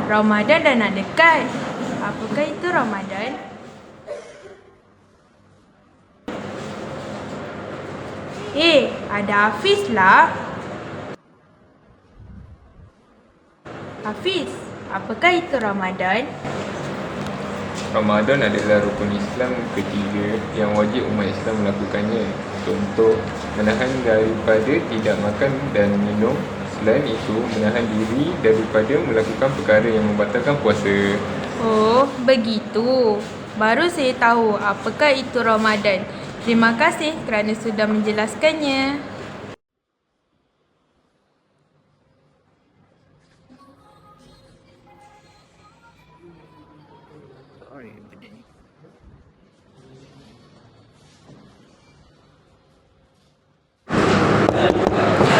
Ramadan dah nak dekat. Apakah itu Ramadan? Ada Hafiz lah. Hafiz, apakah itu Ramadan? Ramadan adalah rukun Islam ketiga yang wajib umat Islam melakukannya untuk menahan daripada tidak makan dan minum. Selain itu, menahan diri daripada melakukan perkara yang membatalkan puasa. Oh, begitu. Baru saya tahu apakah itu Ramadan. Terima kasih kerana sudah menjelaskannya.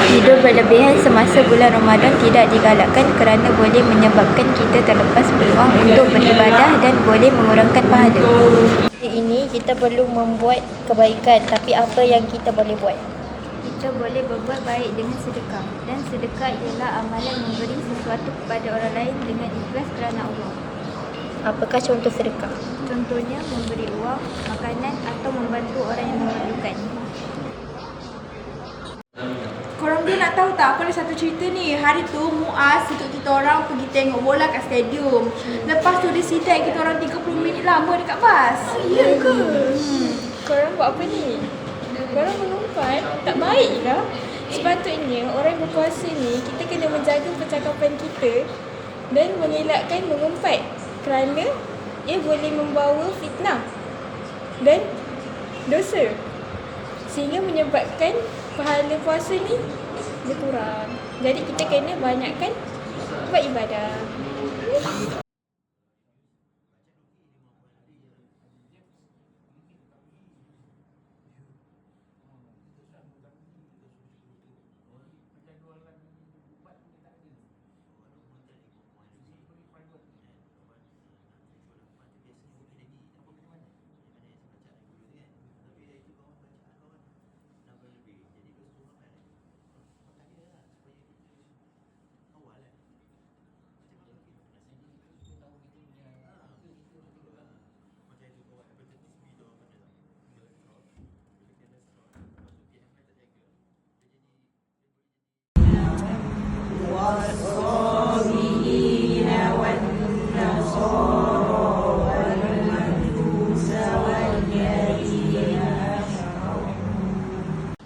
Tidur berlebihan semasa bulan Ramadan tidak digalakkan kerana boleh menyebabkan kita terlepas peluang untuk beribadah dan boleh mengurangkan pahala. Ini kita perlu membuat kebaikan, tapi apa yang kita boleh buat? Kita boleh berbuat baik dengan sedekah, dan sedekah ialah amalan memberi sesuatu kepada orang lain dengan ikhlas kerana Allah. Apakah contoh sedekah? Contohnya memberi uang, makanan atau membantu orang yang memerlukan. Korang dia nak tahu tak, aku ada satu cerita ni. Hari tu Muaz untuk kita orang pergi tengok bola kat stadium. Lepas tu dia sidai kita orang 30 minit lama dekat bas. Ya ke? Korang buat apa ni? Korang mengumpat? Tak baik lah. Sepatutnya orang yang berpuasa ni, kita kena menjaga percakapan kita dan mengelakkan mengumpat, kerana ia boleh membawa fitnah dan dosa, sehingga menyebabkan pahala puasa ni berkurang. Jadi kita kena banyakkan buat ibadah.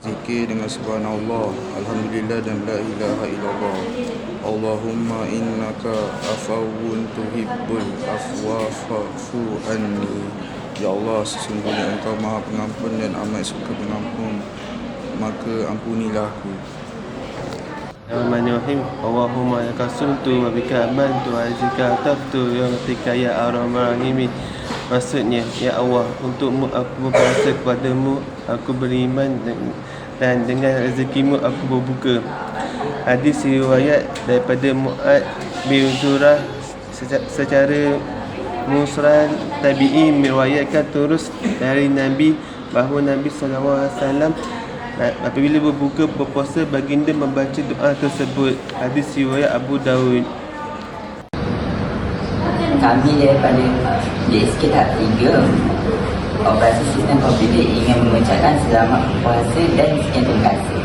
Zikir dengan subhanallah, alhamdulillah dan la ilaha illallah. Allahumma innaka afawun tuhibbul afwa fa'fu anni. Ya Allah, sesungguhnya Engkau Maha Pengampun dan amat suka pengampun, maka ampunilah aku. Bismillahirrahmanirrahim. Allahumma laka sumtu wa bika amantu wa azika taftu ya matika ya arhamar rahimin. Maksudnya, ya Allah, untukmu aku berpuasa, kepadamu aku beriman, dan dengan rezekimu aku berbuka. Hadis riwayat daripada Mu'ad bin Zurah secara musral tabi'i meriwayatkan terus dari Nabi bahawa Nabi SAW apabila berpuasa, baginda membaca doa tersebut. Hadis riwayat Abu Daud. Kami daripada JSK Tahap 3 Operasi Sistem Komputer ingin mengucapkan selamat puasa dan sekian terima kasih.